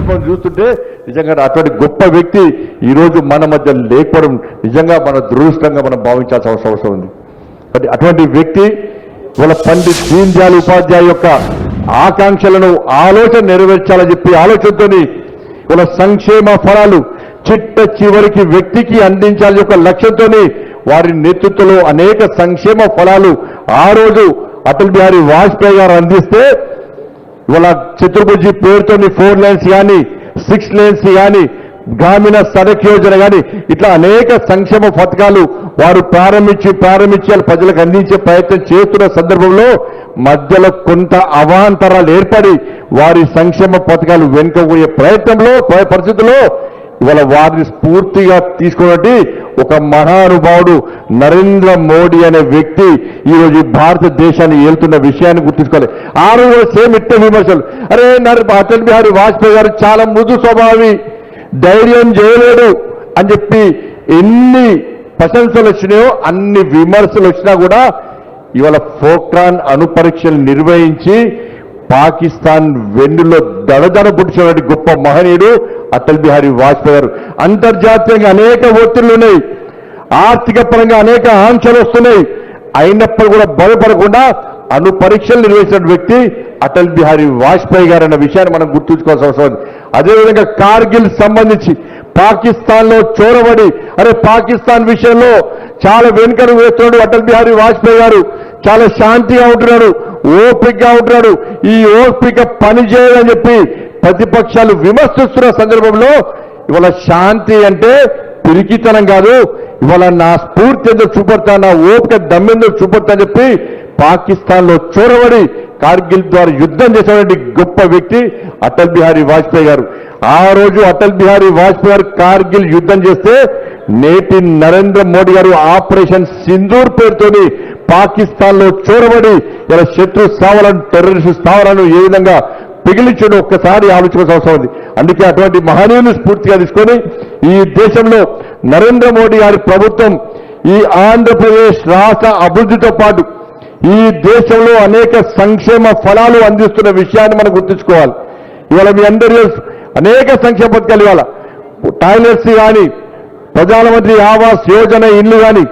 సందర్భం చూస్తుంటే నిజంగా అటువంటి గొప్ప వ్యక్తి ఈరోజు మన మధ్య లేకపోవడం నిజంగా మన దురదృష్టంగా మనం భావించాల్సిన అవసరం ఉంది. అటువంటి వ్యక్తి ఇవాళ పండిత్ దీన్ దయాళ్ ఉపాధ్యాయ యొక్క ఆకాంక్షలను ఆలోచన నెరవేర్చాలని చెప్పి ఆలోచనతో ఇవాళ సంక్షేమ ఫలాలు చిట్ట చివరికి వ్యక్తికి అందించాలని యొక్క లక్ష్యంతో వారి నేతృత్వంలో అనేక సంక్షేమ ఫలాలు ఆ రోజు అటల్ బిహారీ వాజ్పేయి గారు అందిస్తే ఇవాళ చతుర్భుజి పేరుతోని 4 lanes కానీ 6 lanes కానీ గ్రామీణ సడక్ యోజన కానీ ఇట్లా అనేక సంక్షేమ పథకాలు వారు ప్రారంభించి ప్రజలకు అందించే ప్రయత్నం చేస్తున్న సందర్భంలో మధ్యలో కొంత అవాంతరాలు ఏర్పడి వారి సంక్షేమ పథకాలు వెనుకపోయే పరిస్థితుల్లో ఇవాళ వారిని స్ఫూర్తిగా తీసుకున్నట్టు ఒక మహానుభావుడు నరేంద్ర మోడీ అనే వ్యక్తి ఈరోజు భారతదేశాన్ని ఏలుతున్న విషయాన్ని గుర్తుంచుకోవాలి. ఆ రోజు సేమ్ ఇట్ట విమర్శలు, అరే అటల్ బిహారీ వాజ్పేయి గారు చాలా మృదు స్వభావి, ధైర్యం చేయలేడు అని చెప్పి ఎన్ని ప్రశంసలు వచ్చినాయో అన్ని విమర్శలు వచ్చినా కూడా ఇవాళ పోఖ్రాన్ అణుపరీక్షలు నిర్వహించి పాకిస్తాన్ వెన్నులో దడదడ పుట్టించినటువంటి గొప్ప మహనీయుడు అటల్ బిహారీ వాజ్పేయి గారు. అంతర్జాతీయంగా అనేక ఒత్తిళ్లు ఉన్నాయి, ఆర్థిక పరంగా అనేక ఆంక్షలు వస్తున్నాయి, అయినప్పుడు కూడా భయపడకుండా అణు పరీక్షలు నిర్వహించిన వ్యక్తి అటల్ బిహారీ వాజ్పేయి గారు అన్న విషయాన్ని మనం గుర్తుంచుకోవాల్సిన అవసరం ఉంది. అదేవిధంగా కార్గిల్ సంబంధించి పాకిస్తాన్లో చొరబడి పాకిస్తాన్ విషయంలో చాలా వెనుకడుగు వేస్తున్నాడు అటల్ బిహారీ వాజ్పేయి గారు. చాలా శాంతిగా ఉంటున్నాడు, ఓపికగా ఉంటున్నాడు. ఈ ఓపిక పనిచేయాలని చెప్పి ప్రతిపక్షాలు విమర్శిస్తున్న సందర్భంలో ఇవాళ శాంతి అంటే పిరికితనం కాదు, ఇవాళ నా స్ఫూర్తి ఎందుకు చూపడతా, నా ఓపిక దమ్మెందుకు చూపడతా అని చెప్పి పాకిస్తాన్లో చొరబడి కార్గిల్ ద్వారా యుద్ధం చేసినటువంటి గొప్ప వ్యక్తి అటల్ బిహారీ వాజ్పేయి గారు. ఆ రోజు అటల్ బిహారీ వాజ్పేయి గారు కార్గిల్ యుద్ధం చేస్తే నేటి నరేంద్ర మోడీ గారు ఆపరేషన్ సింధూర్ పేరుతోని పాకిస్తాన్లో చొరబడి ఇలా శత్రు స్థావరాలను టెర్రరిస్టు స్థావరాలను ఏ విధంగా పిగిలించడం ఒక్కసారి ఆలోచించాల్సిన అవసరం ఉంది. అందుకే అటువంటి మహనీయులు స్ఫూర్తిగా తీసుకొని ఈ దేశంలో నరేంద్ర మోడీ గారి ప్రభుత్వం ఈ ఆంధ్రప్రదేశ్ రాష్ట్ర అభివృద్ధితో పాటు ఈ దేశంలో అనేక సంక్షేమ ఫలాలు అందిస్తున్న విషయాన్ని మనం గుర్తుంచుకోవాలి. ఇవాళ మీ అందరూ అనేక సంక్షేమ పథకాలు ఇవాళ టాయిలెట్స్ కానీ, ప్రధానమంత్రి ఆవాస్ యోజన ఇల్లు కానీ,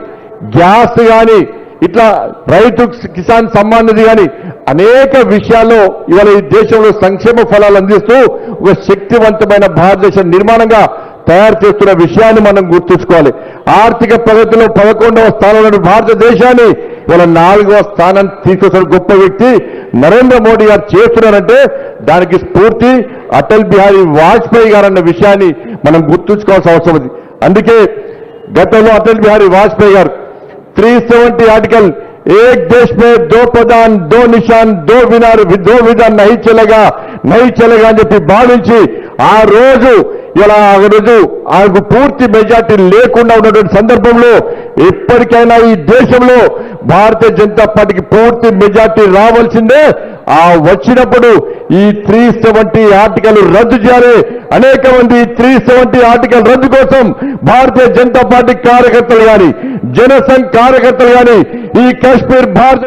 గ్యాస్ కానీ, ఇట్లా రైతు కిసాన్ సమ్మాన్ నిధి కానీ అనేక విషయాల్లో ఇవాళ ఈ దేశంలో సంక్షేమ ఫలాలు అందిస్తూ ఒక శక్తివంతమైన భారతదేశ నిర్మాణంగా తయారు చేస్తున్న విషయాన్ని మనం గుర్తుంచుకోవాలి. ఆర్థిక ప్రగతిలో 11వ స్థానంలో భారతదేశాన్ని ఇవాళ 4వ స్థానం తీసుకొస్తున్న గొప్ప వ్యక్తి నరేంద్ర మోడీ గారు చేస్తున్నారంటే దానికి స్ఫూర్తి అటల్ బిహారీ వాజ్పేయి గారు అన్న విషయాన్ని మనం గుర్తుంచుకోవాల్సిన అవసరం ఉంది. అందుకే గతంలో అటల్ బిహారీ వాజ్పేయి గారు 370 ఆర్టికల్ एक देश में 2 प्रधान 2 निशान 2 विधान नहीं चलेगा అని చెప్పి భావించి ఆ రోజు ఆయనకు పూర్తి మెజార్టీ లేకుండా ఉన్నటువంటి సందర్భంలో ఎప్పటికైనా ఈ దేశంలో భారతీయ జనతా పార్టీకి పూర్తి మెజార్టీ రావాల్సిందే. ఆ వచ్చినప్పుడు ఈ 370 ఆర్టికల్ రద్దు చేయాలి. అనేక మంది 370 ఆర్టికల్ రద్దు కోసం భారతీయ జనతా పార్టీ కార్యకర్తలు కానీ, జనసంఘ్ కార్యకర్తలు కానీ ఈ కాశ్మీర్ భారత